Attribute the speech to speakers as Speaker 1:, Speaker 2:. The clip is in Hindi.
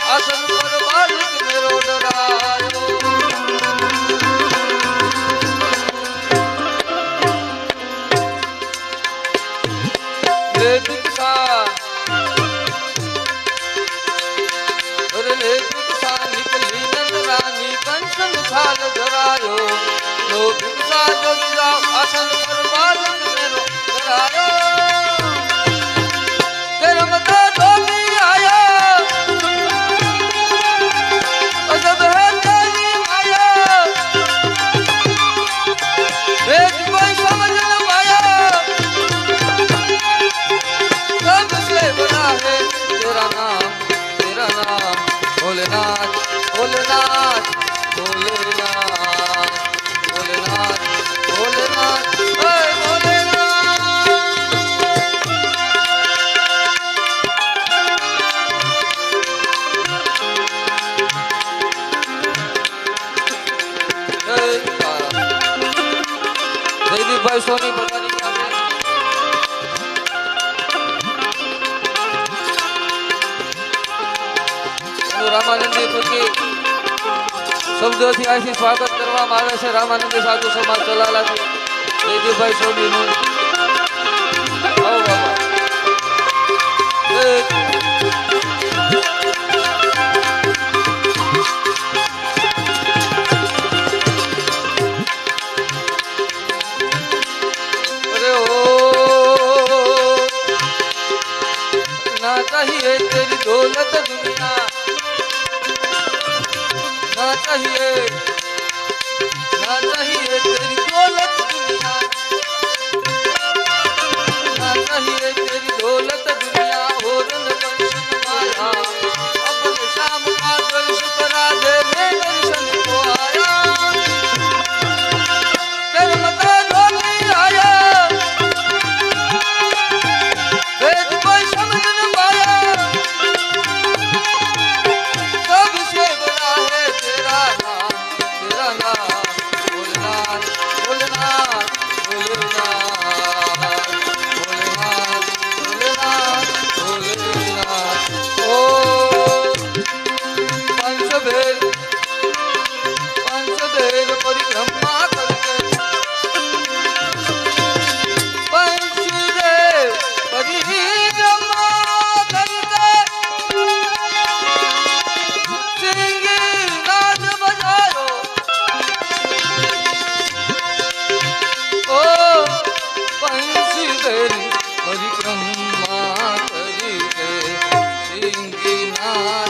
Speaker 1: आसन पर बालक मेरो डरायो। ले भिक्षा ले भिक्षा निकली नंद रानी कंचन थाल धरायो। लो भिक्षा जोगी जाओ आसन पर बालक मेरो डरायो। भोलेनाथ भोलेनाथ भोलेनाथ भोलेनाथ भोलेनाथ जयदीप भाई सोनी पता नहीं રામાનંદી પૂછી શબ્દોથી અહીંથી સ્વાગત કરવામાં આવે છે રામાનંદી સાધુ સમાજ ચલાલાથી જયદીપભાઈ સોનીનું આવો બાબા चाहिए ना चाहिए तेरी दौलत दुनिया, ना चाहिए तेरी दौलत दुनिया और न दर्शन माया। अपने शाम का दर्श करा दे मैं दर्शन को आया, तेरे मता नहीं आया वेद कोई समझ न पाया। सबसे बड़ा है तेरा नाम भोलेनाथ भोलेनाथ भोलेनाथ भोलेनाथ भोलेनाथ भोलेनाथ। ओ पंचबेर परिक्रमा करके पंचदेव परिक्रमा करके सिंगी नाद बजायो। ओ पंचदेव परिक्रमा करके सिंगी नाद